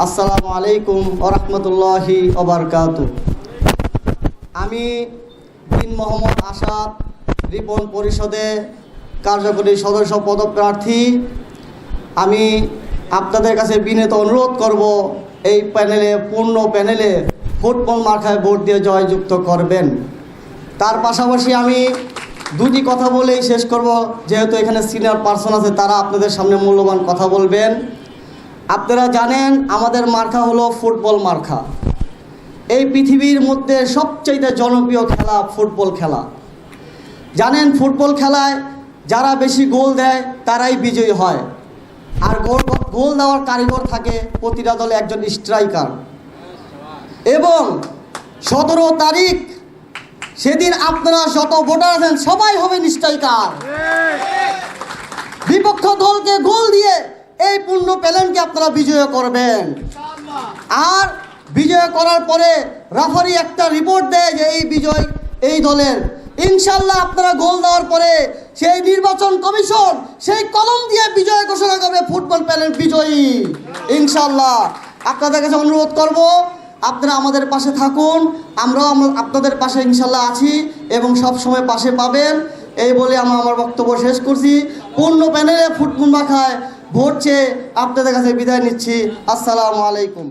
আসসালামু আলাইকুম ওয়া রাহমাতুল্লাহি ওয়া বারাকাতুহু। আমি বিন মোহাম্মদ আসাদ, রিপন পরিষদে কার্যকরী সদস্য পদপ্রার্থী। আমি আপনাদের কাছে বিনীত অনুরোধ করব, এই প্যানেলে, পূর্ণ প্যানেলে ফুটবল মার্কায় ভোট দিয়ে জয়যুক্ত করবেন। তার পাশাপাশি আমি দুটি কথা বলেই শেষ করব, যেহেতু এখানে সিনিয়র পার্সন আছে, তারা আপনাদের সামনে মূল্যবান কথা বলবেন। আপনারা জানেন আমাদের মার্কা হলো ফুটবল মার্কা। এই পৃথিবীর মধ্যে সবচেয়ে জনপ্রিয় খেলা ফুটবল খেলা। জানেন ফুটবল খেলায় যারা বেশি গোল দেয় তারাই বিজয়ী হয়, আর গোল দেওয়ার কারিগর থাকে প্রতিটা দলে একজন স্ট্রাইকার। এবং 17 তারিখ সেদিন আপনারা যত ভোটার আছেন সবাই হবেন স্ট্রাইকার। বিপক্ষ দলকে গোল দিয়ে এই পূর্ণ প্যানেলকে আপনারা বিজয় করবেন। আর বিজয় করার পরে রেফারি একটা রিপোর্ট দেয় যে এই বিজয় এই দলের। ইনশাল্লাহ আপনারা গোল দেওয়ার পরে সেই নির্বাচন কমিশন সেই কলম দিয়ে বিজয় ঘোষণা করবে, ফুটবল প্যানেল বিজয়ী ইনশাল্লাহ। আপনাদের কাছে অনুরোধ করব, আপনারা আমাদের পাশে থাকুন, আমরাও আপনাদের পাশে ইনশাল্লাহ আছি এবং সব সময় পাশে পাবেন। এই বলে আমার বক্তব্য শেষ করছি। পূর্ণ প্যানেলে ফুটবল মার্কায় ভোট চেয়ে আপনাদের কাছে বিদায় নিচ্ছি। আসসালামু আলাইকুম।